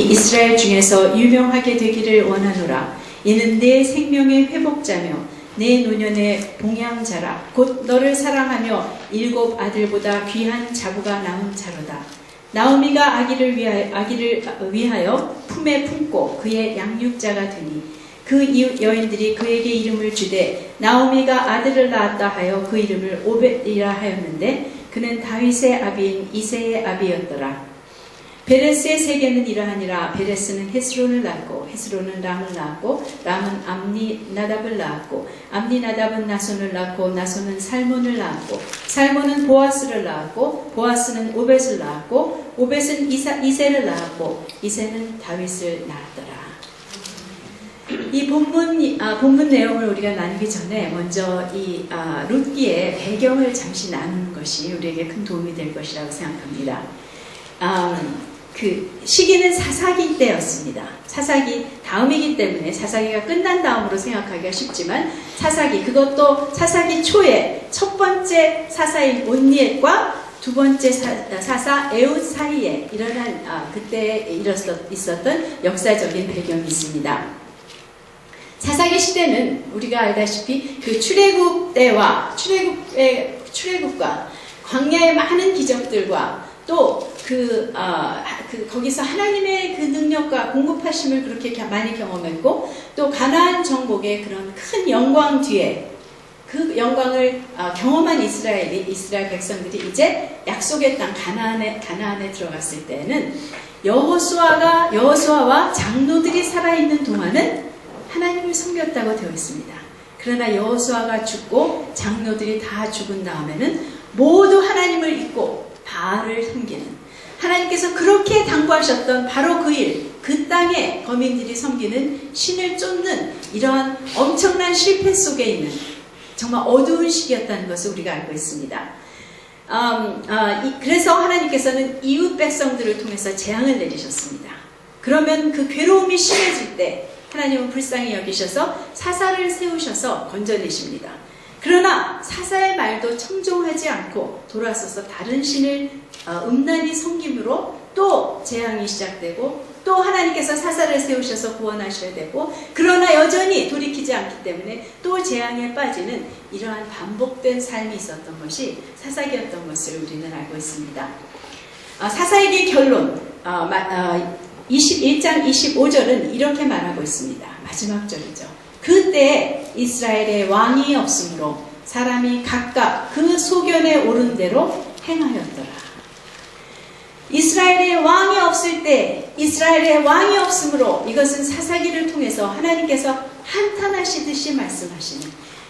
이스라엘 중에서 유명하게 되기를 원하노라. 이는 내 생명의 회복자며 내 노년의 봉양자라. 곧 너를 사랑하며 7 아들보다 귀한 자부가 남은 자로다. 나오미가 아기를 위하여 품에 품고 그의 양육자가 되니 그 이웃 여인들이 그에게 이름을 주되 나오미가 아들을 낳았다 하여 그 이름을 오벳이라 하였는데 그는 다윗의 아비인 이새의 아비였더라. 베레스의 세계는 이러하니라. 베레스는 헤스론을 낳고 헤스론은 람을 낳았고 람은 암니나답을 낳았고 암니나답은 나손을 낳고 나손은 살몬을 낳았고 살몬은 보아스를 낳았고 보아스는 오벳을 낳았고 오벳은 이새를 낳았고 이새는 다윗을 낳았더라. 이 본문 내용을 우리가 나누기 전에 먼저 이 룻기의 배경을 잠시 나누는 것이 우리에게 큰 도움이 될 것이라고 생각합니다. 그 시기는 사사기 때였습니다. 사사기 다음이기 때문에 사사기가 끝난 다음으로 생각하기가 쉽지만 그것도 사사기 초에 첫 번째 사사인 온니엘과 두 번째 사사 에훗 사이에 일어난 그때 있었던 역사적인 배경이 있습니다. 사사기 시대는 우리가 알다시피 그 출애굽 때와 출애굽과 광야의 많은 기적들과 또 거기서 하나님의 그 능력과 공급하심을 그렇게 많이 경험했고 또 가나안 정복의 그런 큰 영광 뒤에 그 영광을 경험한 이스라엘 백성들이 이제 약속의 땅 가나안에 들어갔을 때는 여호수아와 장로들이 살아있는 동안은 하나님을 섬겼다고 되어 있습니다. 그러나 여호수아가 죽고 장로들이 다 죽은 다음에는 모두 하나님을 잊고 바알을 섬기는, 하나님께서 그렇게 당부하셨던 바로 그 땅에 거민들이 섬기는 신을 쫓는 이러한 엄청난 실패 속에 있는 정말 어두운 시기였다는 것을 우리가 알고 있습니다. 그래서 하나님께서는 이웃 백성들을 통해서 재앙을 내리셨습니다. 그러면 그 괴로움이 심해질 때 하나님은 불쌍히 여기셔서 사사를 세우셔서 건져내십니다. 그러나 사사의 말도 청종하지 않고 돌아서서 다른 신을 음란히 섬김으로 또 재앙이 시작되고 또 하나님께서 사사를 세우셔서 구원하셔야 되고 그러나 여전히 돌이키지 않기 때문에 또 재앙에 빠지는 이러한 반복된 삶이 있었던 것이 사사기였던 것을 우리는 알고 있습니다. 사사기의 결론 21장 25절은 이렇게 말하고 있습니다. 마지막 절이죠. 그때 이스라엘의 왕이 없으므로 사람이 각각 그 소견에 오른 대로 행하였더라. 이스라엘의 왕이 없을 때 이스라엘의 왕이 없으므로 이것은 사사기를 통해서 하나님께서 한탄하시듯이 말씀하시는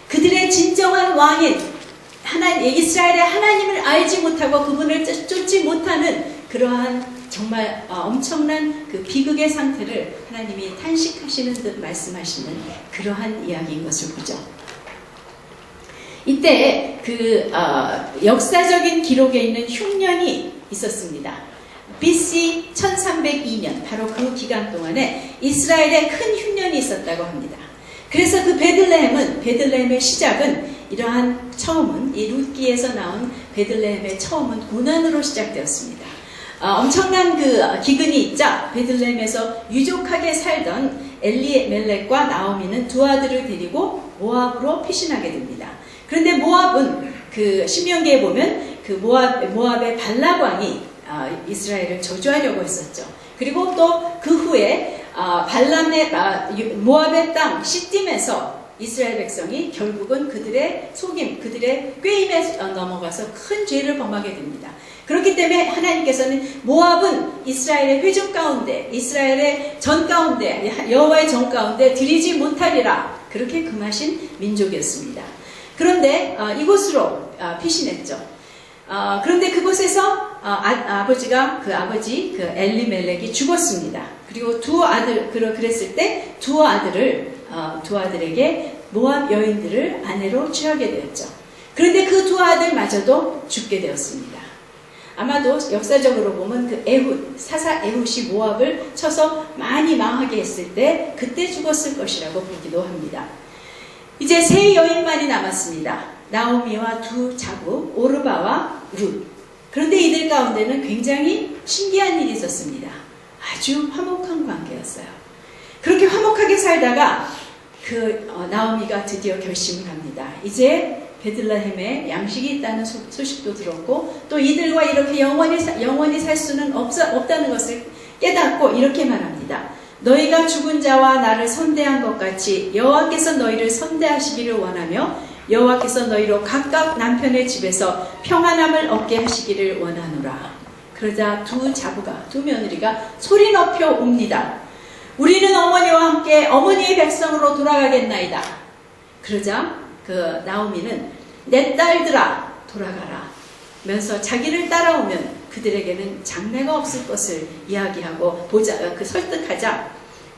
그들의 진정한 왕인 이스라엘의 하나님을 알지 못하고 그분을 쫓지 못하는 그러한 정말 엄청난 그 비극의 상태를 하나님이 탄식하시는 듯 말씀하시는 그러한 이야기인 것을 보죠. 이때 그 역사적인 기록에 있는 흉년이 있었습니다. BC 1302년 바로 그 기간 동안에 이스라엘에 큰 흉년이 있었다고 합니다. 그래서 그 베들레헴의 시작은 이러한 처음은 이 룻기에서 나온 베들레헴의 처음은 고난으로 시작되었습니다. 엄청난 그 기근이 있자 베들레헴에서 유족하게 살던 엘리멜렉과 나오미는 두 아들을 데리고 모압으로 피신하게 됩니다. 그런데 모압은 그 신명기에 보면 그 모압의 발락 왕이 이스라엘을 저주하려고 했었죠. 그리고 또 그 후에 모압의 땅 시딤에서 이스라엘 백성이 결국은 그들의 꾀임에 넘어가서 큰 죄를 범하게 됩니다. 그렇기 때문에 하나님께서는 모압은 이스라엘의 회중 가운데 이스라엘의 전 가운데 여호와의 전 가운데 드리지 못하리라 그렇게 금하신 민족이었습니다. 그런데 이곳으로 피신했죠. 그런데 그곳에서 아버지 엘리멜렉이 죽었습니다. 그리고 그랬을 때 두 아들에게 모압 여인들을 아내로 취하게 되었죠. 그런데 그 두 아들마저도 죽게 되었습니다. 아마도 역사적으로 보면 그 사사 에훗이 모압을 쳐서 많이 망하게 했을 때 그때 죽었을 것이라고 보기도 합니다. 이제 세 여인만이 남았습니다. 나오미와 두 자부 오르바와 룻. 그런데 이들 가운데는 굉장히 신기한 일이 있었습니다. 아주 화목한 관계였어요. 그렇게 화목하게 살다가 나오미가 드디어 결심을 합니다. 이제 베들레헴에 양식이 있다는 소식도 들었고 또 이들과 이렇게 영원히 살 수는 없다는 것을 깨닫고 이렇게 말합니다. 너희가 죽은 자와 나를 선대한 것 같이 여호와께서 너희를 선대하시기를 원하며 여호와께서 너희로 각각 남편의 집에서 평안함을 얻게 하시기를 원하노라. 그러자 두 며느리가 소리 높여 웁니다. 우리는 어머니와 함께 어머니의 백성으로 돌아가겠나이다. 그러자 나오미는 내 딸들아 돌아가라 면서 자기를 따라오면 그들에게는 장래가 없을 것을 이야기하고 설득하자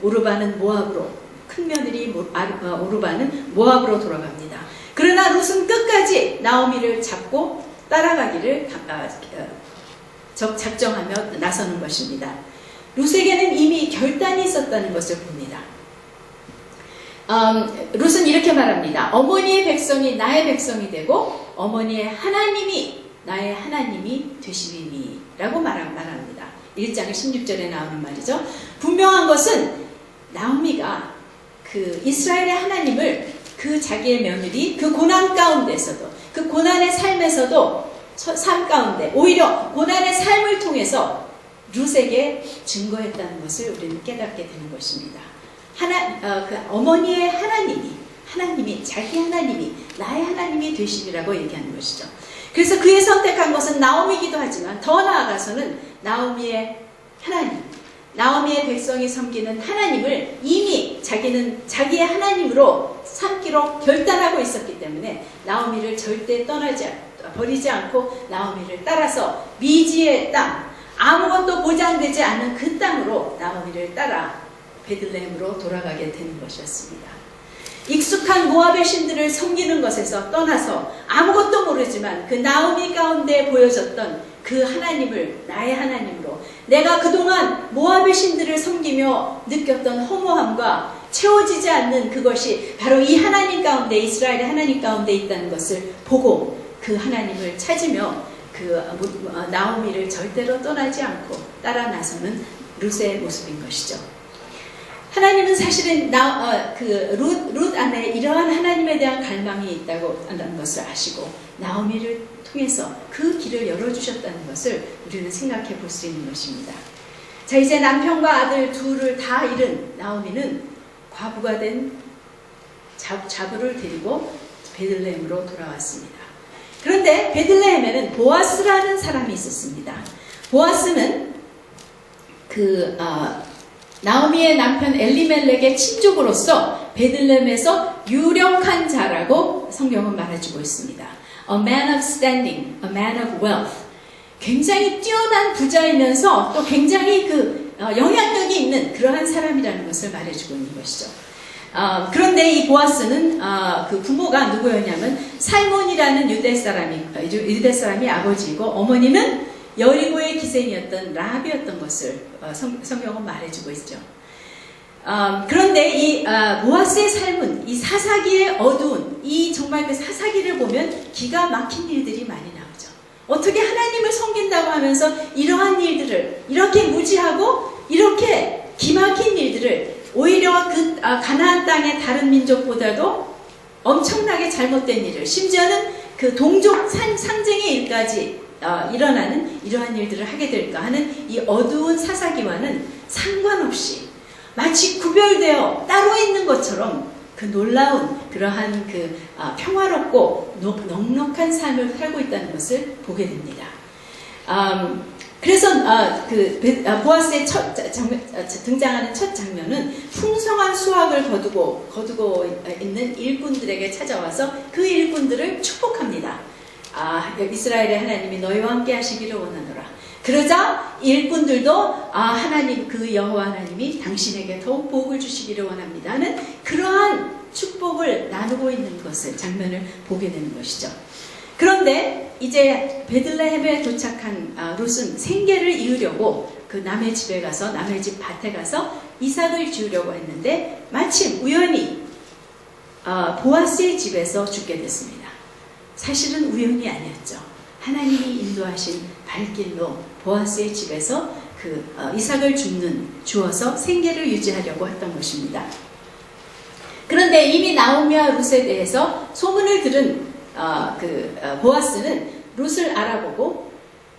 오르바는 모압으로 큰 며느리 오르바는 모압으로 돌아갑니다. 그러나 룻은 끝까지 나오미를 잡고 따라가기를 작정하며 나서는 것입니다. 룻에게는 이미 결단이 있었다는 것을 봅니다. 룻은 이렇게 말합니다. 어머니의 백성이 나의 백성이 되고 어머니의 하나님이 나의 하나님이 되시리니 라고 말합니다. 1장 16절에 나오는 말이죠. 분명한 것은 나오미가 이스라엘의 하나님을 자기의 며느리 고난 가운데서도 고난의 삶에서도 삶 가운데 오히려 고난의 삶을 통해서 룻에게 증거했다는 것을 우리는 깨닫게 되는 것입니다. 어머니의 하나님이 자기 하나님이 나의 하나님이 되시리라고 얘기하는 것이죠. 그래서 그의 선택한 것은 나오미이기도 하지만 더 나아가서는 나오미의 나오미의 백성이 섬기는 하나님을 이미 자기는 자기의 하나님으로 삼기로 결단하고 있었기 때문에 나오미를 절대 버리지 않고 나오미를 따라서 미지의 땅, 아무것도 보장되지 않은 그 땅으로 나오미를 따라 베들레헴으로 돌아가게 되는 것이었습니다. 익숙한 모압의 신들을 섬기는 것에서 떠나서 아무것도 모르지만 나오미 가운데 보여졌던 그 하나님을 나의 하나님으로 내가 그동안 모압의 신들을 섬기며 느꼈던 허무함과 채워지지 않는 그것이 바로 이 하나님 가운데 이스라엘의 하나님 가운데 있다는 것을 보고 그 하나님을 찾으며 나오미를 절대로 떠나지 않고 따라 나서는 룻의 모습인 것이죠. 하나님은 사실은 룻 안에 이러한 하나님에 대한 갈망이 있다고 하는 것을 아시고 나오미를 통해서 그 길을 열어주셨다는 것을 우리는 생각해 볼 수 있는 것입니다. 자, 이제 남편과 아들 둘을 다 잃은 나오미는 과부가 된 자부를 데리고 베들레헴으로 돌아왔습니다. 그런데 베들레헴에는 보아스라는 사람이 있었습니다. 보아스는 나오미의 남편 엘리멜렉의 친족으로서 베들레헴에서 유력한 자라고 성경은 말해주고 있습니다. A man of standing, a man of wealth. 굉장히 뛰어난 부자이면서 또 굉장히 영향력이 있는 그러한 사람이라는 것을 말해주고 있는 것이죠. 그런데 이 보아스는 부모가 누구였냐면 살몬이라는 유대 사람이 아버지이고 어머니는 여리고의 기생이었던 라합이었던 것을 성경은 말해주고 있죠. 그런데 이 보아스의 삶은 이 사사기의 어두운 정말 그 사사기를 보면 기가 막힌 일들이 많이 나오죠. 어떻게 하나님을 섬긴다고 하면서 이러한 일들을 이렇게 무지하고 이렇게 기막힌 일들을 오히려 가나안 땅의 다른 민족보다도 엄청나게 잘못된 일을 심지어는 동족 상쟁의 일까지 일어나는 이러한 일들을 하게 될까 하는 이 어두운 사사기와는 상관없이 마치 구별되어 따로 있는 것처럼 놀라운 그러한 평화롭고 넉넉한 삶을 살고 있다는 것을 보게 됩니다. 그래서 보아스의 등장하는 첫 장면은 풍성한 수확을 거두고 있는 일꾼들에게 찾아와서 그 일꾼들을 축복합니다. 이스라엘의 하나님이 너희와 함께 하시기를 원하노라. 그러자 일꾼들도 하나님 여호와 하나님이 당신에게 더욱 복을 주시기를 원합니다 하는 그러한 축복을 나누고 있는 장면을 보게 되는 것이죠. 그런데 이제 베들레헴에 도착한 룻은 생계를 이으려고 남의 집 밭에 가서 이삭을 지으려고 했는데 마침 우연히 보아스의 집에서 죽게 됐습니다. 사실은 우연이 아니었죠. 하나님이 인도하신 발길로 보아스의 집에서 이삭을 주어서 생계를 유지하려고 했던 것입니다. 그런데 이미 나오미와 룻에 대해서 소문을 들은 보아스는 룻을 알아보고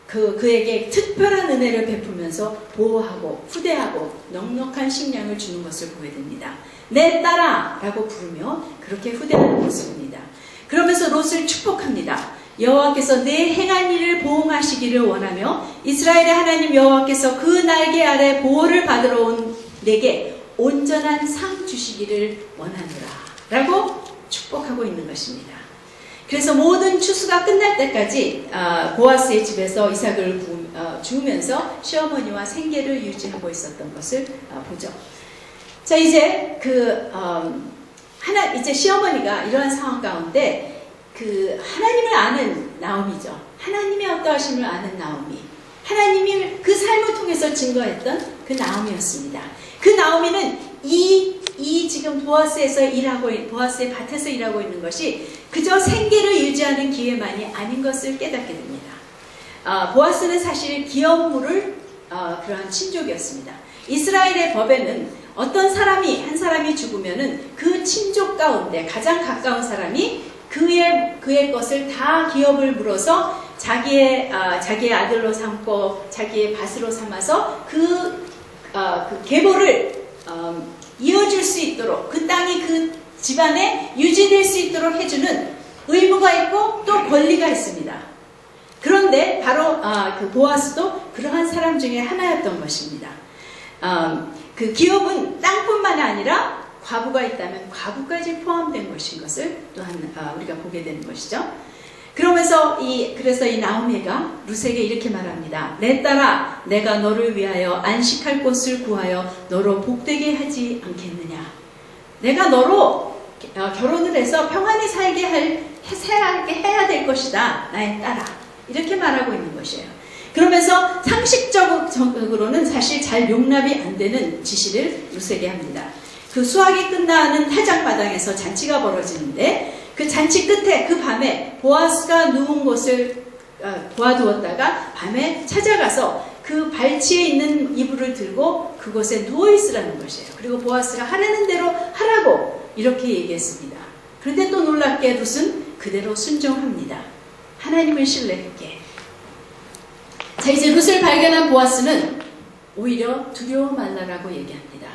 그에게 특별한 은혜를 베풀면서 보호하고 후대하고 넉넉한 식량을 주는 것을 보게 됩니다. 내 딸아 라고 부르며 그렇게 후대하는 모습입니다. 그러면서 롯을 축복합니다. 여호와께서 내 행한 일을 보응하시기를 원하며 이스라엘의 하나님 여호와께서 그 날개 아래 보호를 받으러 온 내게 온전한 상 주시기를 원하노라 라고 축복하고 있는 것입니다. 그래서 모든 추수가 끝날 때까지 보아스의 집에서 이삭을 주우면서 시어머니와 생계를 유지하고 있었던 것을 보죠. 자, 이제 이제 시어머니가 이러한 상황 가운데 하나님을 아는 나오미죠. 하나님의 어떠하심을 아는 나오미. 하나님이 그 삶을 통해서 증거했던 그 나오미였습니다. 그 나오미는 지금 보아스의 밭에서 일하고 있는 것이 그저 생계를 유지하는 기회만이 아닌 것을 깨닫게 됩니다. 보아스는 사실 기업물을 그러한 친족이었습니다. 이스라엘의 법에는 어떤 한 사람이 죽으면은 그 친족 가운데 가장 가까운 사람이 그의 것을 다 기업을 물어서 자기의 아들로 삼고 자기의 밭으로 삼아서 그 계보를 이어줄 수 있도록 그 땅이 그 집안에 유지될 수 있도록 해주는 의무가 있고 또 권리가 있습니다. 그런데 바로 보아스도 그러한 사람 중에 하나였던 것입니다. 그 기업은 땅뿐만 아니라 과부가 있다면 과부까지 포함된 것인 것을 또한 우리가 보게 되는 것이죠. 그래서 이 나오미가 룻에게 이렇게 말합니다. 내 딸아, 내가 너를 위하여 안식할 곳을 구하여 너로 복되게 하지 않겠느냐. 내가 너로 결혼을 해서 평안히 살게 해야 될 것이다. 나의 딸아. 이렇게 말하고 있는 것이에요. 그러면서 상식적으로는 사실 잘 용납이 안 되는 지시를 룻에게 합니다. 그 수확이 끝나는 타작마당에서 잔치가 벌어지는데 그 잔치 끝에 그 밤에 보아스가 누운 곳을 도와두었다가 밤에 찾아가서 그 발치에 있는 이불을 들고 그곳에 누워있으라는 것이에요. 그리고 보아스가 하라는 대로 하라고 이렇게 얘기했습니다. 그런데 또 놀랍게 룻은 그대로 순종합니다. 하나님을 신뢰했기에. 자, 이제 룻을 발견한 보아스는 오히려 두려워 말라라고 얘기합니다.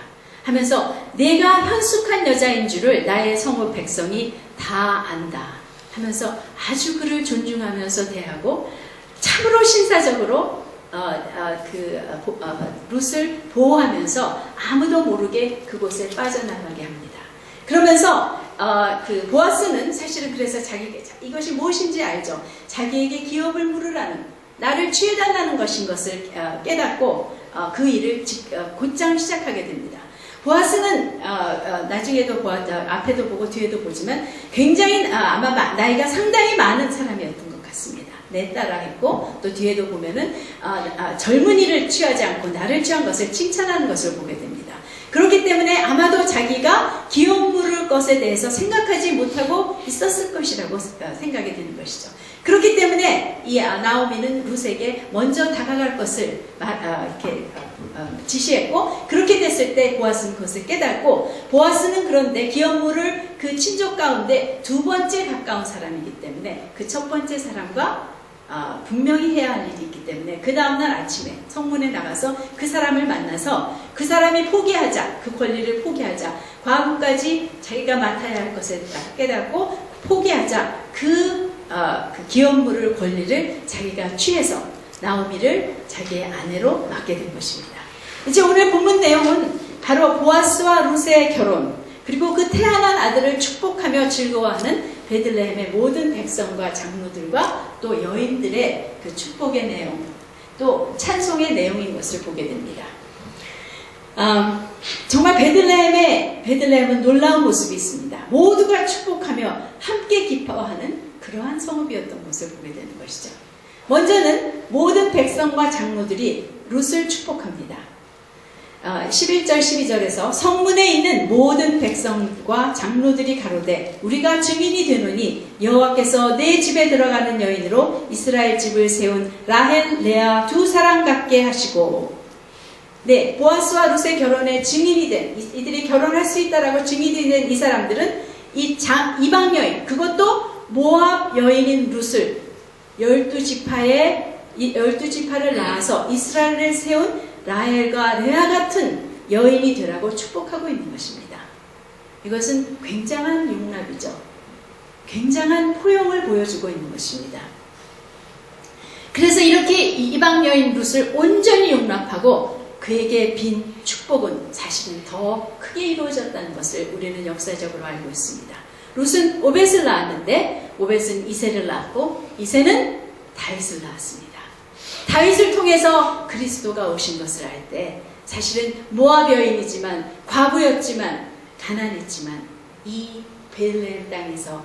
하면서 내가 현숙한 여자인 줄을 나의 성읍 백성이 다 안다 하면서 아주 그를 존중하면서 대하고 참으로 신사적으로 룻을 보호하면서 아무도 모르게 그곳에 빠져나가게 합니다. 그러면서 보아스는 사실은 그래서 이것이 무엇인지 알죠. 자기에게 기업을 물으라는, 나를 취해달라는 것인 것을 깨닫고 그 일을 곧장 시작하게 됩니다. 보아스는 나중에도 앞에도 보고 뒤에도 보지만 굉장히 아마 나이가 상당히 많은 사람이었던 것 같습니다. 내 딸아 했고 또 뒤에도 보면은 젊은이를 취하지 않고 나를 취한 것을 칭찬하는 것을 보게 됩니다. 그렇기 때문에 아마도 자기가 기업 물을 것에 대해서 생각하지 못하고 있었을 것이라고 생각이 되는 것이죠. 그렇기 때문에 이 나오미는 룻에게 먼저 다가갈 것을 이렇게 지시했고, 그렇게 됐을 때 보아스는 그것을 깨닫고, 보아스는 그런데 기업물을 그 친족 가운데 두 번째 가까운 사람이기 때문에 그 첫 번째 사람과 분명히 해야 할 일이 있기 때문에 그 다음날 아침에 성문에 나가서 그 사람을 만나서 그 사람이 포기하자, 그 권리를 포기하자, 과거까지 자기가 맡아야 할 것을 깨닫고 포기하자, 그 기업물을 권리를 자기가 취해서 나오미를 자기의 아내로 맡게 된 것입니다. 이제 오늘 본문 내용은 바로 보아스와 룻의 결혼, 그리고 그 태어난 아들을 축복하며 즐거워하는 베들레헴의 모든 백성과 장로들과 또 여인들의 그 축복의 내용, 또 찬송의 내용인 것을 보게 됩니다. 정말 베들레헴은 놀라운 모습이 있습니다. 모두가 축복하며 함께 기뻐하는 그러한 성읍이었던 것을 보게 되는 것이죠. 먼저는 모든 백성과 장로들이 룻을 축복합니다. 11절 12절에서 성문에 있는 모든 백성과 장로들이 가로되 우리가 증인이 되노니 여호와께서 내 집에 들어가는 여인으로 이스라엘 집을 세운 라헬 레아 두 사람 같게 하시고, 네, 보아스와 룻의 결혼의 증인이 된, 이들이 결혼할 수 있다라고 증인이 된 이 사람들은 이방 여인, 그것도 모압 여인인 룻을 12지파를 낳아서 이스라엘을 세운 라헬과 레아 같은 여인이 되라고 축복하고 있는 것입니다. 이것은 굉장한 용납이죠. 굉장한 포용을 보여주고 있는 것입니다. 그래서 이렇게 이방 여인 룻을 온전히 용납하고 그에게 빈 축복은 사실은 더 크게 이루어졌다는 것을 우리는 역사적으로 알고 있습니다. 룻은 오벳을 낳았는데 오벳은 이새를 낳았고 이새는 다윗을 낳았습니다. 다윗을 통해서 그리스도가 오신 것을 알 때 사실은 모압 여인이지만 과부였지만 가난했지만 이 베들레헴 땅에서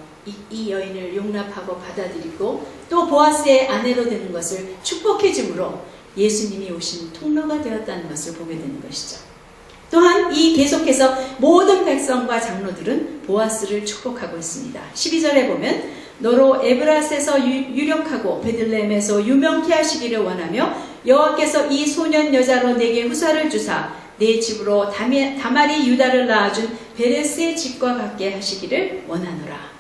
이 여인을 용납하고 받아들이고 또 보아스의 아내로 되는 것을 축복해 주므로 예수님이 오신 통로가 되었다는 것을 보게 되는 것이죠. 또한 이 계속해서 모든 백성과 장로들은 보아스를 축복하고 있습니다. 12절에 보면 너로 에브라스에서 유력하고 베들레헴에서 유명케 하시기를 원하며 여호와께서 이 소년 여자로 내게 후사를 주사 내 집으로 다말이 유다를 낳아준 베레스의 집과 같게 하시기를 원하노라.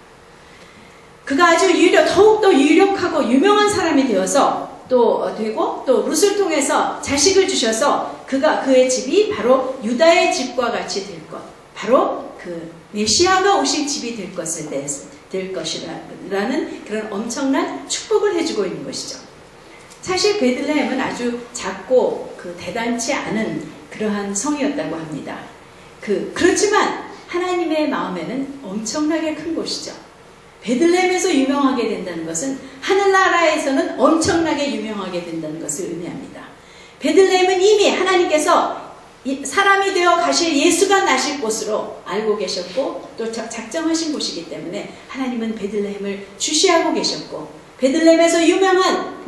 그가 아주 더욱더 유력하고 유명한 사람이 되어서 또 룻을 통해서 자식을 주셔서 그의 집이 바로 유다의 집과 같이 될 것, 바로 그 메시아가 오실 집이 될 것이라는 그런 엄청난 축복을 해주고 있는 것이죠. 사실 베들레헴은 아주 작고 대단치 않은 그러한 성이었다고 합니다. 그렇지만 하나님의 마음에는 엄청나게 큰 곳이죠. 베들레헴에서 유명하게 된다는 것은 하늘나라에서는 엄청나게 유명하게 된다는 것을 의미합니다. 베들레헴은 이미 하나님께서 사람이 되어 가실 예수가 나실 곳으로 알고 계셨고 또 작정하신 곳이기 때문에 하나님은 베들레헴을 주시하고 계셨고 베들레헴에서 유명한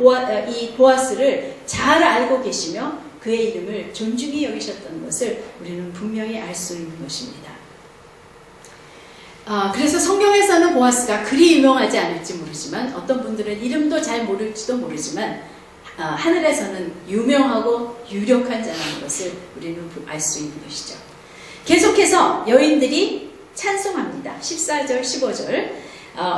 이 보아스를 잘 알고 계시며 그의 이름을 존중히 여기셨던 것을 우리는 분명히 알 수 있는 것입니다. 그래서 성경에서는 보아스가 그리 유명하지 않을지 모르지만 어떤 분들은 이름도 잘 모를지도 모르지만 하늘에서는 유명하고 유력한 자라는 것을 우리는 알 수 있는 것이죠. 계속해서 여인들이 찬송합니다. 14절 15절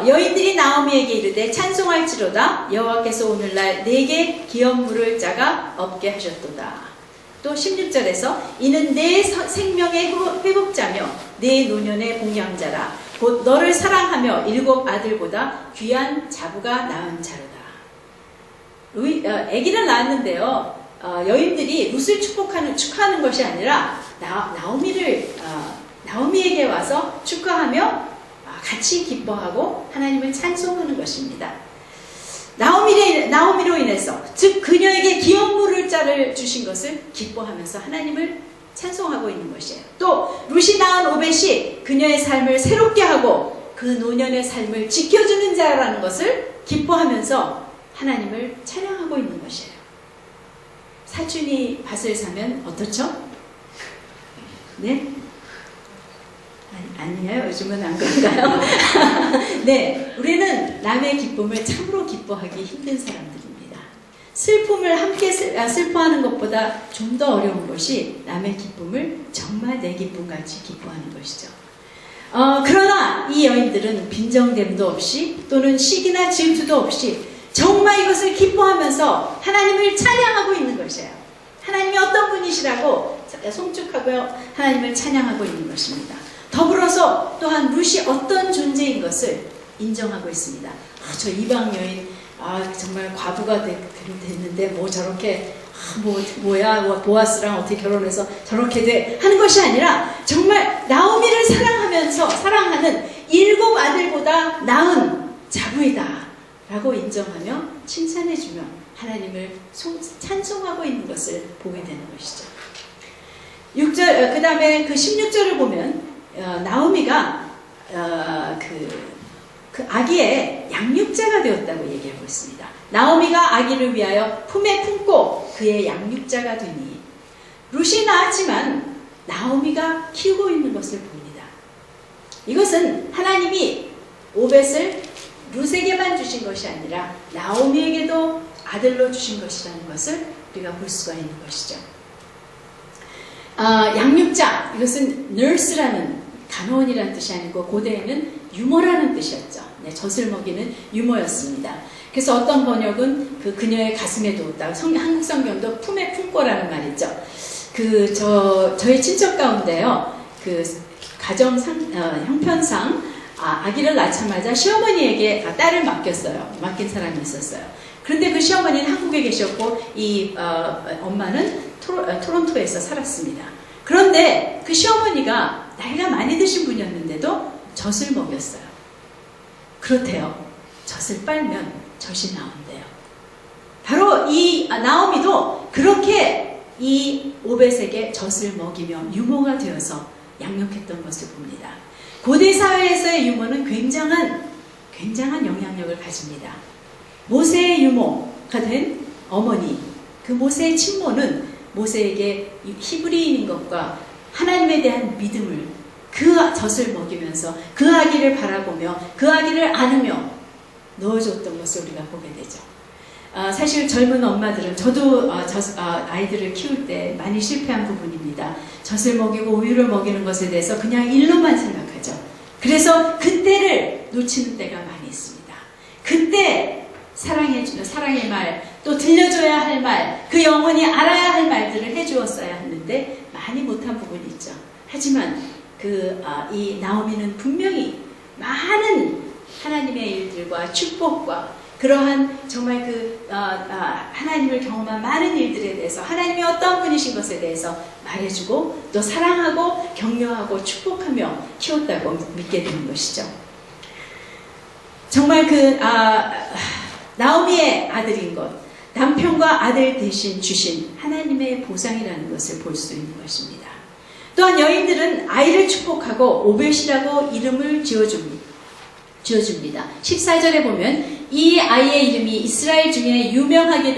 여인들이 나오미에게 이르되 찬송할지로다 여호와께서 오늘날 내게 기업 물을 자가 없게 하셨도다. 또 16절에서 이는 내 생명의 회복자며 내 노년의 봉양자라 곧 너를 사랑하며 7 아들보다 귀한 자부가 낳은 자로다. 아기를 낳았는데요. 여인들이 룻을 축하하는 것이 아니라 나오미에게 와서 축하하며 같이 기뻐하고 하나님을 찬송하는 것입니다. 나오미로 인해서 즉 그녀에게 기업 물을 자를 주신 것을 기뻐하면서 하나님을 찬송하고 있는 것이에요. 또 룻이 낳은 오벳이 그녀의 삶을 새롭게 하고 그 노년의 삶을 지켜주는 자라는 것을 기뻐하면서 하나님을 찬양하고 있는 것이에요. 사촌이 밭을 사면 어떻죠? 네? 아니에요? 요즘은 안 그런가요? 네, 우리는 남의 기쁨을 참으로 기뻐하기 힘든 사람들입니다. 슬픔을 함께 슬퍼하는 것보다 좀 더 어려운 것이 남의 기쁨을 정말 내 기쁨같이 기뻐하는 것이죠. 그러나 이 여인들은 빈정됨도 없이 또는 시기나 질투도 없이 정말 이것을 기뻐하면서 하나님을 찬양하고 있는 것이에요. 하나님이 어떤 분이시라고 송축하고요 하나님을 찬양하고 있는 것입니다. 더불어서 또한 룻이 어떤 존재인 것을 인정하고 있습니다. 저 이방 여인 정말 과부가 됐는데 뭐 저렇게 뭐야 보아스랑 어떻게 결혼해서 저렇게 돼 하는 것이 아니라 정말 나오미를 사랑하는 7 아들보다 나은 자부이다 라고 인정하며 칭찬해주며 하나님을 찬송하고 있는 것을 보게 되는 것이죠. 6절 그 다음에 그 16절을 보면 나오미가 그 아기의 양육자가 되었다고 얘기하고 있습니다. 나오미가 아기를 위하여 품에 품고 그의 양육자가 되니 룻이 낳았지만 나오미가 키우고 있는 것을 봅니다. 이것은 하나님이 오벳을 룻에게만 주신 것이 아니라 나오미에게도 아들로 주신 것이라는 것을 우리가 볼 수가 있는 것이죠. 양육자, 이것은 nurse라는 간호원이라는 뜻이 아니고 고대에는 유모라는 뜻이었죠. 네, 젖을 먹이는 유모였습니다. 그래서 어떤 번역은 그녀의 가슴에 두었다. 한국 성경도 품에 품고라는 말이죠. 저희 친척 가운데요, 형편상 아기를 낳자마자 시어머니에게 딸을 맡긴 사람이 있었어요. 그런데 그 시어머니는 한국에 계셨고 엄마는 토론토에서 살았습니다. 그런데 그 시어머니가 나이가 많이 드신 분이었는데도 젖을 먹였어요. 그렇대요. 젖을 빨면 젖이 나온대요. 바로 이 나오미도 그렇게 이 오벳에게 젖을 먹이며 유모가 되어서 양육했던 것을 봅니다. 고대 사회에서의 유모는 굉장한 영향력을 가집니다. 모세의 유모가 된 어머니, 그 모세의 친모는 모세에게 히브리인인 것과 하나님에 대한 믿음을 그 젖을 먹이면서 그 아기를 바라보며 그 아기를 안으며 넣어줬던 것을 우리가 보게 되죠. 사실 젊은 엄마들은, 저도 아이들을 키울 때 많이 실패한 부분입니다. 젖을 먹이고 우유를 먹이는 것에 대해서 그냥 일로만 생각하죠. 그래서 그때를 놓치는 때가 많이 있습니다. 그때 사랑의 말, 또 들려줘야 할 말, 그 영혼이 알아야 할 말들을 해주었어야 했는데 많이 못한 부분이 있죠. 하지만 이 나오미는 분명히 많은 하나님의 일들과 축복과 그러한 정말 하나님을 경험한 많은 일들에 대해서 하나님이 어떤 분이신 것에 대해서 말해주고 또 사랑하고 격려하고 축복하며 키웠다고 믿게 되는 것이죠. 정말 나오미의 아들인 것, 남편과 아들 대신 주신 하나님의 보상이라는 것을 볼 수 있는 것입니다. 또한 여인들은 아이를 축복하고 오벳이라고 이름을 지어줍니다. 14절에 보면 이 아이의 이름이 이스라엘 중에 유명하게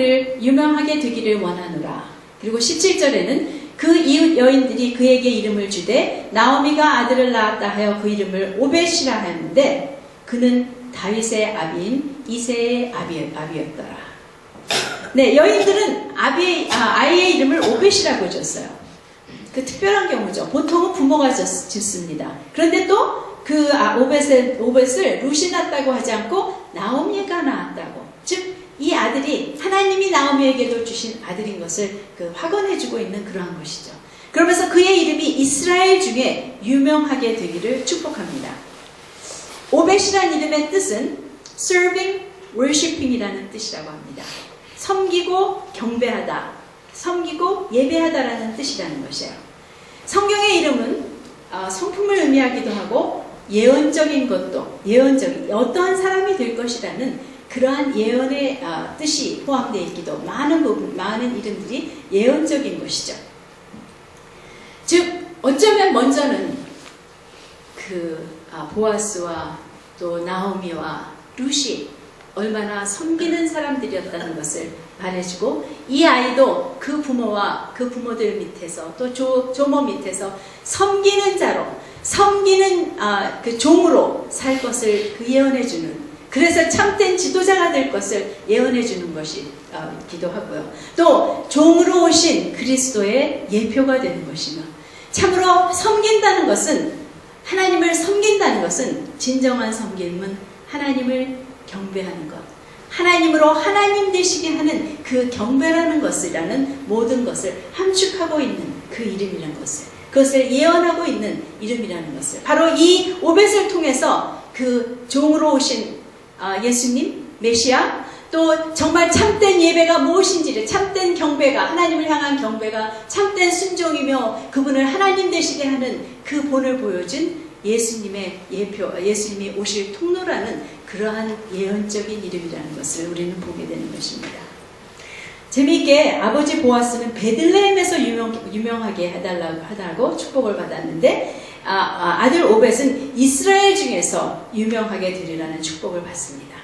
되기를 원하노라. 그리고 17절에는 그 이웃 여인들이 그에게 이름을 주되 나오미가 아들을 낳았다 하여 그 이름을 오벳이라 하였는데 그는 다윗의 아비인 이새의 아비였더라. 네, 여인들은 아이의 이름을 오벳이라고 줬어요. 그 특별한 경우죠. 보통은 부모가 짓습니다. 그런데 또 오벳을 룻이 낳았다고 하지 않고 나오미가 낳았다고. 즉, 이 아들이 하나님이 나오미에게도 주신 아들인 것을 확언해주고 있는 그러한 것이죠. 그러면서 그의 이름이 이스라엘 중에 유명하게 되기를 축복합니다. 오벳이라는 이름의 뜻은 serving, worshiping이라는 뜻이라고 합니다. 섬기고 경배하다, 섬기고 예배하다라는 뜻이라는 것이에요. 성경의 이름은 성품을 의미하기도 하고 예언적인 것도, 어떠한 사람이 될 것이라는 그러한 예언의 뜻이 포함되어 있기도, 많은 이름들이 예언적인 것이죠. 즉, 어쩌면 먼저는 보아스와 또 나오미와 룻이 얼마나 섬기는 사람들이었다는 것을 말해주고, 이 아이도 그 부모와 그 부모들 밑에서 또 조모 밑에서 섬기는 자로, 섬기는 그 종으로 살 것을 예언해주는, 그래서 참된 지도자가 될 것을 예언해주는 것이기도 하고요. 또 종으로 오신 그리스도의 예표가 되는 것이며, 참으로 섬긴다는 것은, 하나님을 섬긴다는 것은, 진정한 섬김은 하나님을 경배하는 것, 하나님으로 하나님 되시게 하는 그 경배라는 것이라는 모든 것을 함축하고 있는 그 이름이라는 것을, 그것을 예언하고 있는 이름이라는 것을, 바로 이 오벳을 통해서 그 종으로 오신 예수님, 메시아, 또 정말 참된 예배가 무엇인지를, 참된 경배가, 하나님을 향한 경배가 참된 순종이며 그분을 하나님 되시게 하는 그 본을 보여준 예수님의 예표, 예수님이 오실 통로라는 그러한 예언적인 이름이라는 것을 우리는 보게 되는 것입니다. 재미있게 아버지 보아스는 베들레헴에서 유명하게 해달라고 축복을 받았는데, 아들 오벳은 이스라엘 중에서 유명하게 되리라는 축복을 받습니다.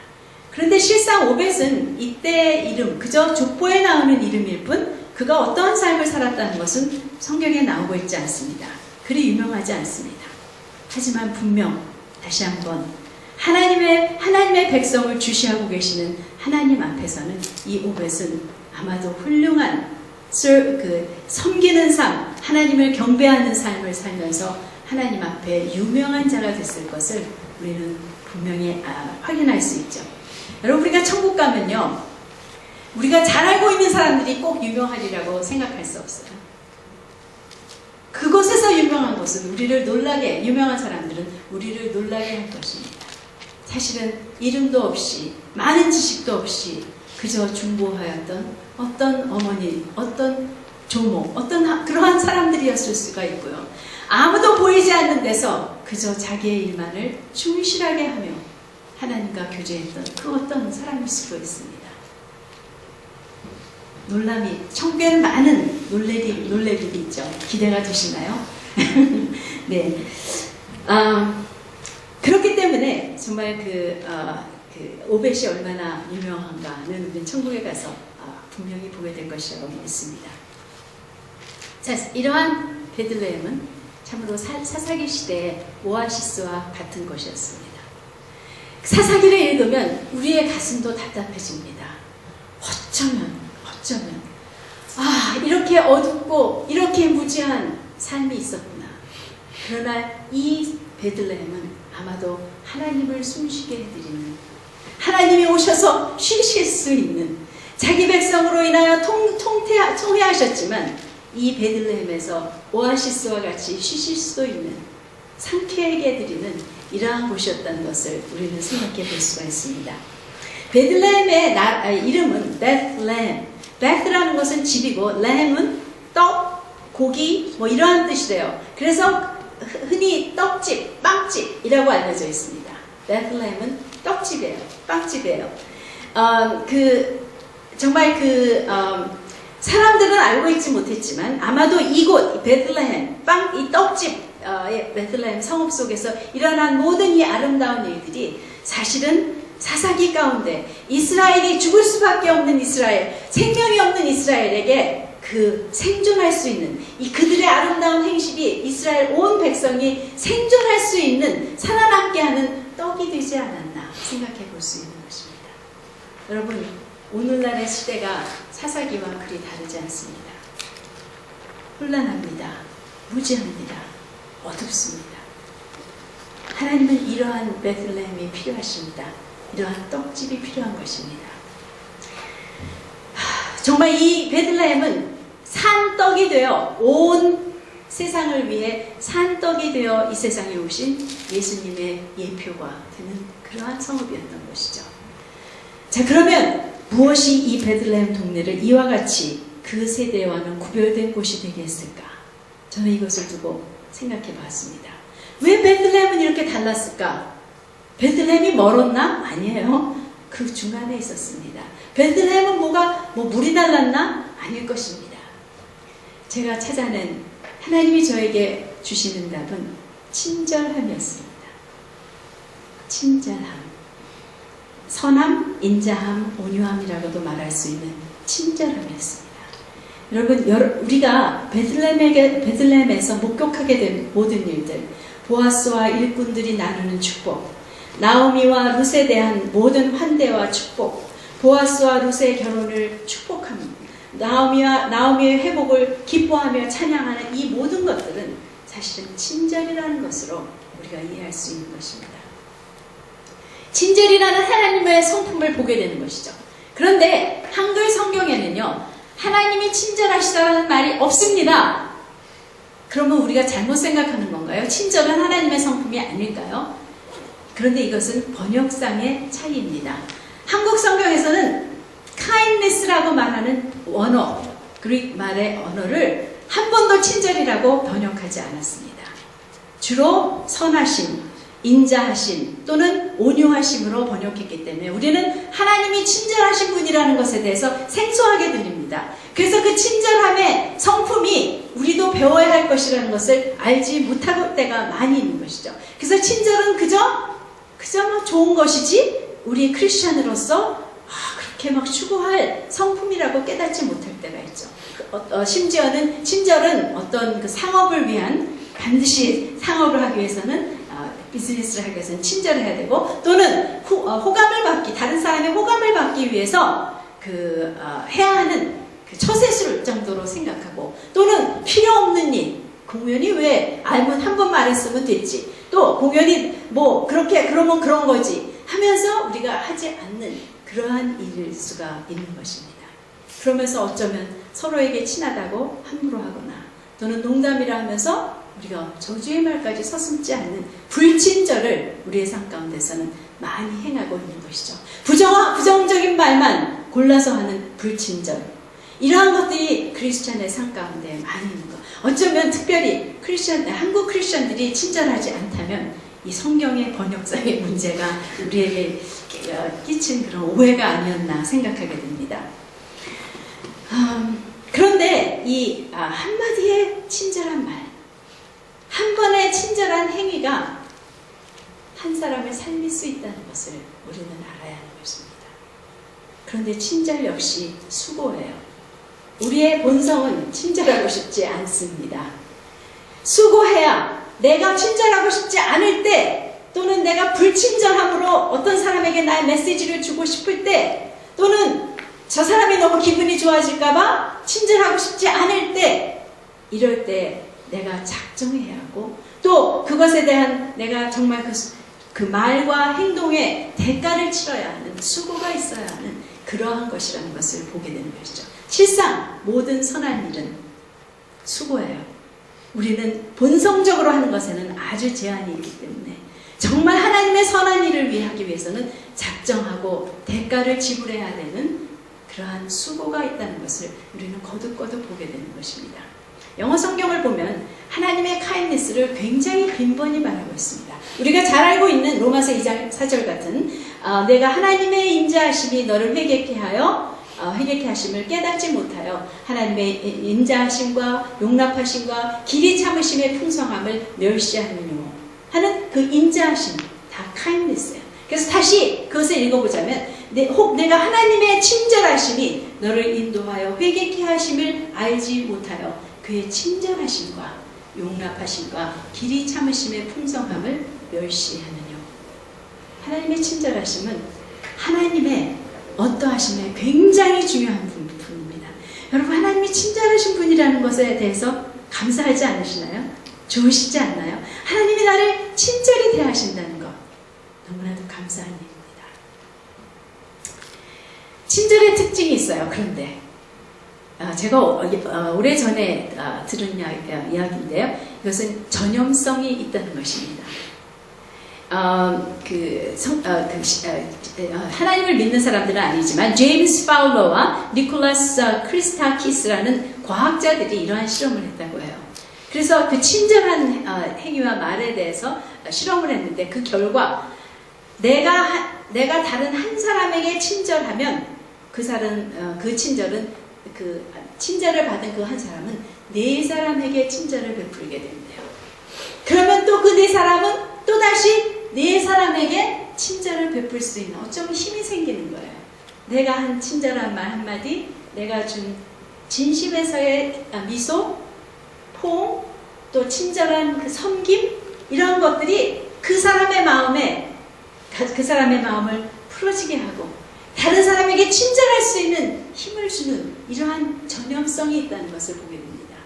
그런데 실상 오벳은 이때의 이름, 그저 족보에 나오는 이름일 뿐 그가 어떠한 삶을 살았다는 것은 성경에 나오고 있지 않습니다. 그리 유명하지 않습니다. 하지만 분명 다시 한번 하나님의 백성을 주시하고 계시는 하나님 앞에서는 이 오벳은 아마도 훌륭한 섬기는 삶, 하나님을 경배하는 삶을 살면서 하나님 앞에 유명한 자가 됐을 것을 우리는 분명히 확인할 수 있죠. 여러분, 우리가 천국 가면요, 우리가 잘 알고 있는 사람들이 꼭 유명하리라고 생각할 수 없어요. 그곳에서 유명한 것은 우리를 놀라게, 유명한 사람들은 우리를 놀라게 할 것입니다. 사실은 이름도 없이, 많은 지식도 없이 그저 중보하였던 어떤 어머니, 어떤 조모, 어떤 그러한 사람들이었을 수가 있고요. 아무도 보이지 않는 데서 그저 자기의 일만을 충실하게 하며 하나님과 교제했던 그 어떤 사람일 수도 있습니다. 놀람이, 천국에는 많은 놀래림이 있죠. 기대가 되시나요? 네. 그렇기 때문에 정말 오벳이 얼마나 유명한가는 우리는 천국에 가서 분명히 보게 될 것이라고 믿습니다. 자, 이러한 베들레헴은 참으로 사사기 시대의 오아시스와 같은 것이었습니다. 사사기를 읽으면 우리의 가슴도 답답해집니다. 어쩌면 이렇게 어둡고 이렇게 무지한 삶이 있었구나. 그러나 이 베들레헴은 아마도 하나님을 숨쉬게 해드리는, 하나님이 오셔서 쉬실 수 있는, 자기 백성으로 인하여 통회하셨지만 이 베들레헴에서 오아시스와 같이 쉬실 수도 있는, 상쾌하게 해드리는 이러한 곳이었다는 것을 우리는 생각해 볼 수가 있습니다. 베들레헴의 이름은 베틀레헴. 베트라는 것은 집이고 램은 떡, 고기 뭐 이러한 뜻이래요. 그래서 흔히 떡집, 빵집이라고 알려져 있습니다. 베틀레헴은 떡집이에요. 빵집이에요. 정말 사람들은 알고 있지 못했지만 아마도 이곳 베들레헴, 이 떡집, 베들레헴 성읍 속에서 일어난 모든 이 아름다운 일들이 사실은 사사기 가운데 이스라엘이 죽을 수밖에 없는 이스라엘, 생명이 없는 이스라엘에게 그 생존할 수 있는 이 그들의 아름다운 행실이 이스라엘 온 백성이 생존할 수 있는, 살아남게 하는 떡이 되지 않았나 생각해 볼 수 있는 것입니다. 여러분, 오늘날의 시대가 사사기와 그리 다르지 않습니다. 혼란합니다. 무지합니다. 어둡습니다. 하나님은 이러한 베들레헴이 필요하십니다. 이러한 떡집이 필요한 것입니다. 정말 이 베들레헴은 산떡이 되어 온 세상을 위해 산떡이 되어 이 세상에 오신 예수님의 예표가 되는 그러한 성읍이었던 것이죠. 자, 그러면 무엇이 이 베들레헴 동네를 이와 같이 그 세대와는 구별된 곳이 되게 했을까? 저는 이것을 두고 생각해 봤습니다. 왜 베들레헴은 이렇게 달랐을까? 베들레헴이 멀었나? 아니에요. 그 중간에 있었습니다. 베들레헴은 물이 달랐나? 아닐 것입니다. 제가 찾아낸 하나님이 저에게 주시는 답은 친절함이었습니다. 친절함. 선함, 인자함, 온유함이라고도 말할 수 있는 친절함이었습니다. 여러분, 우리가 베들레헴에서 목격하게 된 모든 일들, 보아스와 일꾼들이 나누는 축복, 나오미와 룻에 대한 모든 환대와 축복, 보아스와 룻의 결혼을 축복합니다. 나오미의 회복을 기뻐하며 찬양하는 이 모든 것들은 사실은 친절이라는 것으로 우리가 이해할 수 있는 것입니다. 친절이라는 하나님의 성품을 보게 되는 것이죠. 그런데 한글 성경에는요, 하나님이 친절하시다는 말이 없습니다. 그러면 우리가 잘못 생각하는 건가요? 친절은 하나님의 성품이 아닐까요? 그런데 이것은 번역상의 차이입니다. 한국 성경에서는 kindness라고 말하는 언어, 그릭 말의 언어를 한 번도 친절이라고 번역하지 않았습니다. 주로 선하심, 인자하심 또는 온유하심으로 번역했기 때문에 우리는 하나님이 친절하신 분이라는 것에 대해서 생소하게 들립니다. 그래서 그 친절함의 성품이 우리도 배워야 할 것이라는 것을 알지 못할 때가 많이 있는 것이죠. 그래서 친절은 그저 좋은 것이지 우리 크리스찬으로서 그렇게 막 추구할 성품이라고 깨닫지 못할 때가 있죠. 심지어는 친절은 어떤 그 상업을 위한, 반드시 상업을 하기 위해서는 비즈니스를 하기 위해서는 친절해야 되고, 또는 호감을 받기, 다른 사람의 호감을 받기 위해서 해야 하는 그 처세술 정도로 생각하고, 또는 필요 없는 일, 공연이 왜 알면 한 번 말했으면 됐지, 또 공연이 뭐 그렇게 그러면 그런 거지 하면서 우리가 하지 않는 그러한 일일 수가 있는 것입니다. 그러면서 어쩌면 서로에게 친하다고 함부로 하거나, 또는 농담이라 하면서 우리가 저주의 말까지 서슴지 않는 불친절을 우리의 삶 가운데서는 많이 행하고 있는 것이죠. 부정적인 말만 골라서 하는 불친절, 이러한 것들이 크리스찬의 삶 가운데 많이 있는 것. 어쩌면 특별히 한국 크리스찬들이 친절하지 않다면 이 성경의 번역상의 문제가 우리에게 끼친 그런 오해가 아니었나 생각하게 됩니다. 그런데 이 한마디의 친절한 말, 한 번의 친절한 행위가 한 사람을 살릴 수 있다는 것을 우리는 알아야 하는 것입니다. 그런데 친절 역시 수고예요. 우리의 본성은 친절하고 싶지 않습니다. 수고해야, 내가 친절하고 싶지 않을 때, 또는 내가 불친절함으로 어떤 사람에게 나의 메시지를 주고 싶을 때, 또는 저 사람이 너무 기분이 좋아질까봐 친절하고 싶지 않을 때, 이럴 때 내가 작정해야 하고, 또 그것에 대한 내가 정말 그 말과 행동에 대가를 치러야 하는, 수고가 있어야 하는 그러한 것이라는 것을 보게 되는 것이죠. 실상 모든 선한 일은 수고예요. 우리는 본성적으로 하는 것에는 아주 제한이 있기 때문에 정말 하나님의 선한 일을 하기 위해서는 작정하고 대가를 지불해야 되는 그러한 수고가 있다는 것을 우리는 거듭거듭 보게 되는 것입니다. 영어 성경을 보면 하나님의 kindness를 굉장히 빈번히 말하고 있습니다. 우리가 잘 알고 있는 로마서 2장 4절 같은 내가 하나님의 인자하심이 너를 회개케 하심을 깨닫지 못하여 하나님의 인자하심과 용납하심과 길이 참으심의 풍성함을 멸시하느뇨 하는 그 인자하심, 다 kindness예요. 그래서 다시 그것을 읽어보자면 혹 내가 하나님의 친절하심이 너를 인도하여 회개케 하심을 알지 못하여 그의 친절하심과 용납하심과 길이 참으심의 풍성함을 멸시하느뇨. 하나님의 친절하심은 하나님의 어떠하심에 굉장히 중요한 부분입니다. 여러분, 하나님이 친절하신 분이라는 것에 대해서 감사하지 않으시나요? 좋으시지 않나요? 하나님이 나를 친절히 대하신다는 것, 너무나도 감사한 일입니다. 친절의 특징이 있어요. 그런데 제가 오래전에 들은 이야기인데요. 이것은 전염성이 있다는 것입니다. 하나님을 믿는 사람들은 아니지만 제임스 파울러와 니콜라스 크리스타키스라는 과학자들이 이러한 실험을 했다고 해요. 그래서 그 친절한 행위와 말에 대해서 실험을 했는데 그 결과 내가 다른 한 사람에게 친절하면 그 친절을 받은 그 한 사람은 4사람에게 친절을 베풀게 된대요. 그러면 또 그 4사람은 또다시 4사람에게 친절을 베풀 수 있는 어쩌면 힘이 생기는 거예요. 내가 한 친절한 말 한마디, 내가 준 진심에서의 미소, 포옹, 또 친절한 그 섬김, 이런 것들이 그 사람의 마음을 풀어지게 하고 다른 사람에게 친절할 수 있는 힘을 주는 이러한 전염성이 있다는 것을 보게 됩니다.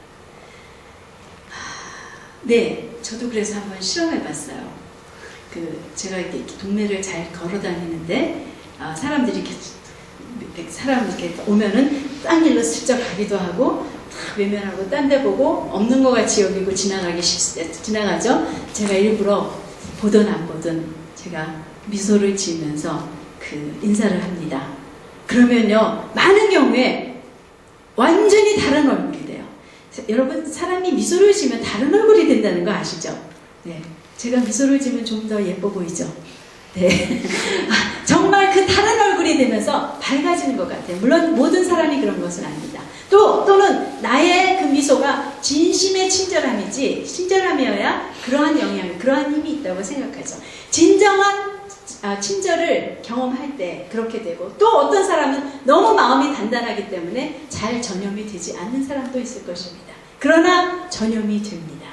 네, 저도 그래서 한번 실험해봤어요. 제가 이렇게 동네를 잘 걸어 다니는데 사람들이 이렇게 오면은 딴 길로 슬쩍 가기도 하고 탁 외면하고 딴 데 보고 없는 것 같이 여기고 지나가죠. 제가 일부러 보든 안 보든 제가 미소를 지으면서 인사를 합니다. 그러면요, 많은 경우에 완전히 다른 얼굴이 돼요. 여러분, 사람이 미소를 지으면 다른 얼굴이 된다는 거 아시죠? 네, 제가 미소를 지으면 좀 더 예뻐 보이죠? 네, 정말 그 다른 얼굴이 되면서 밝아지는 것 같아요. 물론 모든 사람이 그런 것은 아닙니다. 또는 나의 그 미소가 진심의 친절함이어야 그러한 영향, 그러한 힘이 있다고 생각하죠. 진정한 친절을 경험할 때 그렇게 되고, 또 어떤 사람은 너무 마음이 단단하기 때문에 잘 전염이 되지 않는 사람도 있을 것입니다. 그러나 전염이 됩니다.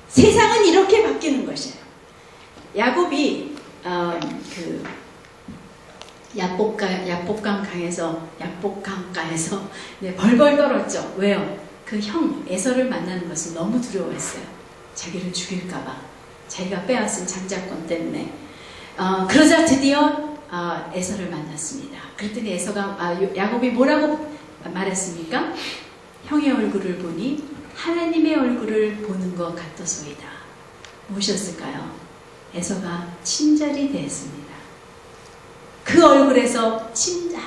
세상은 이렇게 바뀌는 것이에요. 야곱이 야복강가에서 네, 벌벌 떨었죠. 왜요? 그 형 에서를 만나는 것을 너무 두려워했어요. 자기를 죽일까봐, 자기가 빼앗은 장자권 때문에. 그러자 드디어 에서를 만났습니다. 그랬더니 야곱이 뭐라고 말했습니까? 형의 얼굴을 보니 하나님의 얼굴을 보는 것 같아서이다. 무엇이었을까요? 에서가 친절이 되었습니다. 그 얼굴에서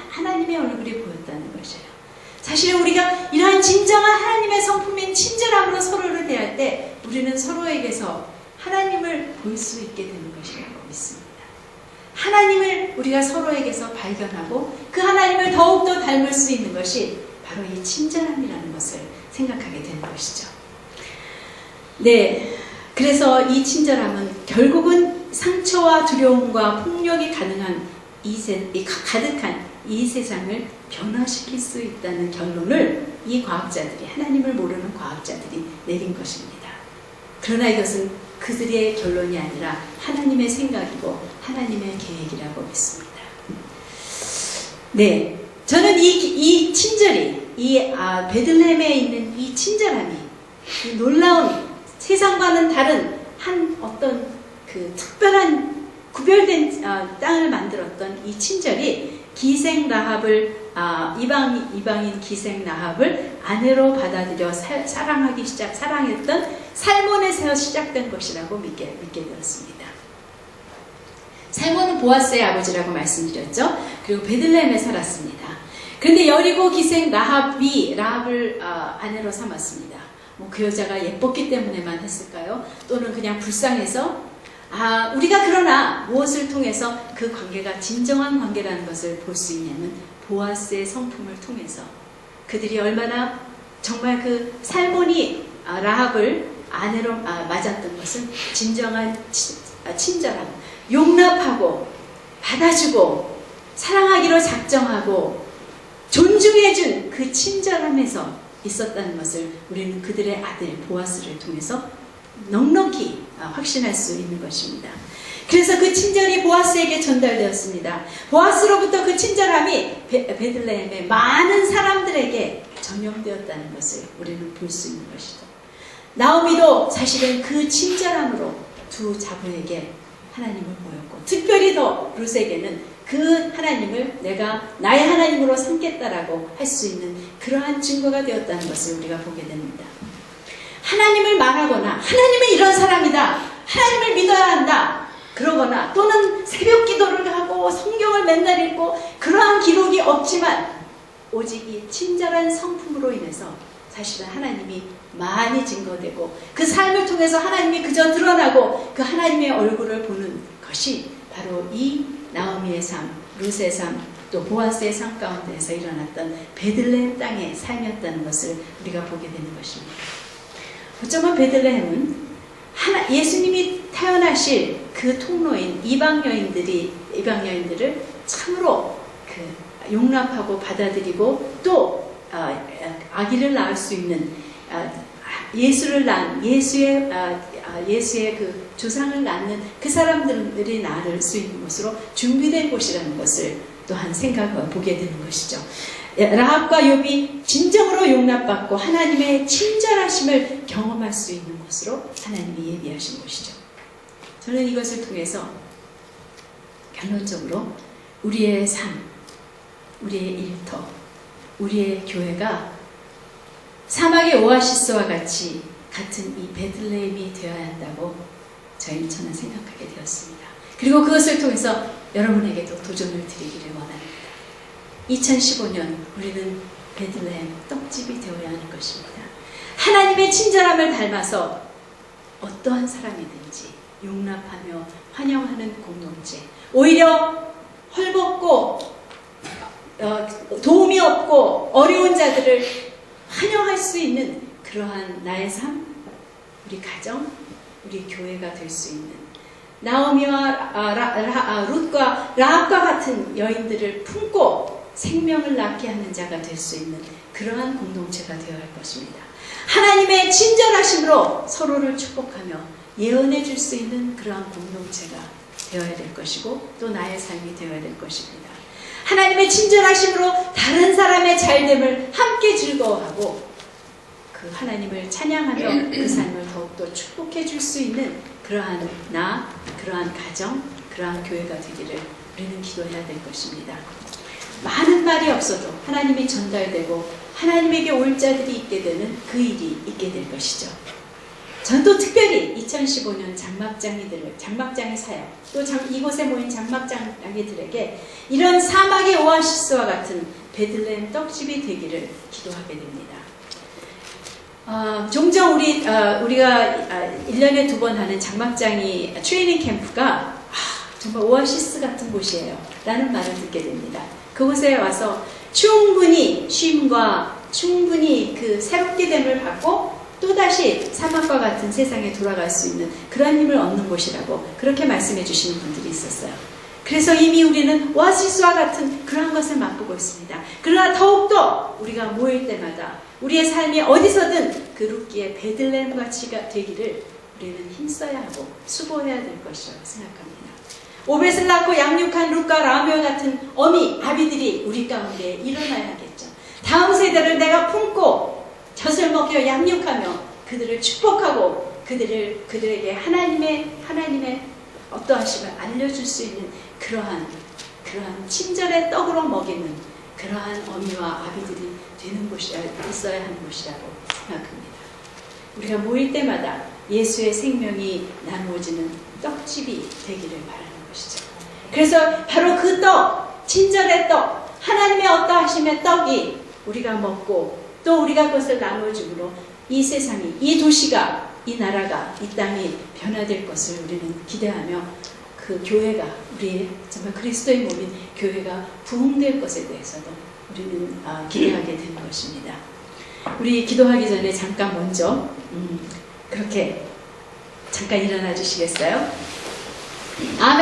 하나님의 얼굴이 보였다는 것이에요. 사실 우리가 이러한 진정한 하나님의 성품인 친절함으로 서로를 대할 때 우리는 서로에게서 하나님을 볼 수 있게 되는 것이라고 믿습니다. 하나님을 우리가 서로에게서 발견하고 그 하나님을 더욱더 닮을 수 있는 것이 바로 이 친절함이라는 것을 생각하게 되는 것이죠. 네, 그래서 이 친절함은 결국은 상처와 두려움과 폭력이 가득한 이 세상을 변화시킬 수 있다는 결론을 이 과학자들이, 하나님을 모르는 과학자들이 내린 것입니다. 그러나 이것은 그들의 결론이 아니라 하나님의 생각이고 하나님의 계획이라고 믿습니다. 네, 저는 이 친절이, 베들레헴에 있는 이 친절함이, 이 놀라운 세상과는 다른 어떤 그 특별한 구별된 땅을 만들었던 이 친절이 기생 라합을 이방인 기생 라합을 아내로 받아들여 사랑했던 살몬에서 시작된 것이라고 믿게 되었습니다. 살몬은 보아스의 아버지라고 말씀드렸죠. 그리고 베들레헴에 살았습니다. 그런데 여리고 기생 라합을 아내로 삼았습니다. 그 여자가 예뻤기 때문에만 했을까요? 또는 그냥 불쌍해서? 우리가 그러나 무엇을 통해서 그 관계가 진정한 관계라는 것을 볼 수 있냐면 보아스의 성품을 통해서 그들이 얼마나 정말 그 살몬이 라합을 아내로 맞았던 것은 진정한 친절함, 용납하고 받아주고 사랑하기로 작정하고 존중해준 그 친절함에서 있었다는 것을 우리는 그들의 아들 보아스를 통해서 넉넉히 확신할 수 있는 것입니다. 그래서 그 친절이 보아스에게 전달되었습니다. 보아스로부터 그 친절함이 베들레헴의 많은 사람들에게 전염되었다는 것을 우리는 볼 수 있는 것이죠. 나오미도 사실은 그 친절함으로 두 자부에게 하나님을 보였고, 특별히 더 룻에게는 그 하나님을 내가 나의 하나님으로 삼겠다라고 할 수 있는 그러한 증거가 되었다는 것을 우리가 보게 됩니다. 하나님을 말하거나 하나님은 이런 사람이다, 하나님을 믿어야 한다 그러거나, 또는 새벽 기도를 하고 성경을 맨날 읽고 그러한 기록이 없지만 오직 이 친절한 성품으로 인해서 사실은 하나님이 많이 증거되고 그 삶을 통해서 하나님이 그저 드러나고 그 하나님의 얼굴을 보는 것이 바로 이 나오미의 삶, 룻의 삶, 또 보아스의 삶 가운데에서 일어났던 베들레헴 땅의 삶이었다는 것을 우리가 보게 되는 것입니다. 어쩌면 베들레헴은 예수님이 태어나실 그 통로인 이방 여인들을 참으로 용납하고 받아들이고 또 아기를 낳을 수 있는 예수의 그 조상을 낳는 그 사람들이 낳을 수 있는 곳으로 준비된 곳이라는 것을 또한 보게 되는 것이죠. 라합과 욥이 진정으로 용납받고 하나님의 친절하심을 경험할 수 있는 곳으로 하나님이 예비하신 것이죠. 저는 이것을 통해서 결론적으로 우리의 삶, 우리의 일터, 우리의 교회가 사막의 오아시스와 같은 이 베들레헴이 되어야 한다고 저는 생각하게 되었습니다. 그리고 그것을 통해서 여러분에게도 도전을 드리기를 원합니다. 2015년 우리는 베들레헴 떡집이 되어야 하는 것입니다. 하나님의 친절함을 닮아서 어떠한 사람이든지 용납하며 환영하는 공동체, 오히려 헐벗고 도움이 없고 어려운 자들을 환영할 수 있는 그러한 나의 삶, 우리 가정, 우리 교회가 될 수 있는 나오미와 룻과 라합과 같은 여인들을 품고 생명을 낳게 하는 자가 될 수 있는 그러한 공동체가 되어야 할 것입니다. 하나님의 친절하심으로 서로를 축복하며 예언해 줄 수 있는 그러한 공동체가 되어야 될 것이고 또 나의 삶이 되어야 될 것입니다. 하나님의 친절하심으로 다른 사람의 잘됨을 함께 즐거워하고 그 하나님을 찬양하며 그 삶을 더욱더 축복해 줄 수 있는 그러한 그러한 가정, 그러한 교회가 되기를 우리는 기도해야 될 것입니다. 많은 말이 없어도 하나님이 전달되고 하나님에게 올 자들이 있게 되는 그 일이 있게 될 것이죠. 전 또 특별히 2015년 장막장의 사역, 또 이곳에 모인 장막장이들에게 이런 사막의 오아시스와 같은 베들레헴 떡집이 되기를 기도하게 됩니다. 종종 우리가 1년에 2번 하는 장막장이 트레이닝 캠프가 정말 오아시스 같은 곳이에요 라는 말을 듣게 됩니다. 그곳에 와서 충분히 쉼과 충분히 그 새롭게 됨을 받고 또다시 사막과 같은 세상에 돌아갈 수 있는 그런 힘을 얻는 곳이라고 그렇게 말씀해 주시는 분들이 있었어요. 그래서 이미 우리는 오아시스와 같은 그러한 것을 맛보고 있습니다. 그러나 더욱더 우리가 모일 때마다 우리의 삶이 어디서든 그 룻기의 베들레헴 같이가 되기를 우리는 힘써야 하고 수고해야 될 것이라고 생각합니다. 오벳을 낳고 양육한 룻과 라멜 같은 어미, 아비들이 우리 가운데 일어나야겠죠. 다음 세대를 내가 품고 젖을 먹여 양육하며 그들을 축복하고 그들에게 하나님의 어떠하심을 알려줄 수 있는 그러한 친절의 떡으로 먹이는 그러한 어미와 아비들이 되는 곳이 있어야 하는 곳이라고 생각합니다. 우리가 모일 때마다 예수의 생명이 나누어지는 떡집이 되기를 바라는 것이죠. 그래서 바로 그 떡, 친절의 떡, 하나님의 어떠하심의 떡이 우리가 먹고 또 우리가 그것을 나누어줌으로 이 세상이, 이 도시가, 이 나라가, 이 땅이 변화될 것을 우리는 기대하며 그 교회가, 우리의 정말 그리스도의 몸인 교회가 부흥될 것에 대해서도 우리는 기대하게 되는 것입니다. 우리 기도하기 전에 잠깐 먼저 그렇게 잠깐 일어나 주시겠어요? 아멘.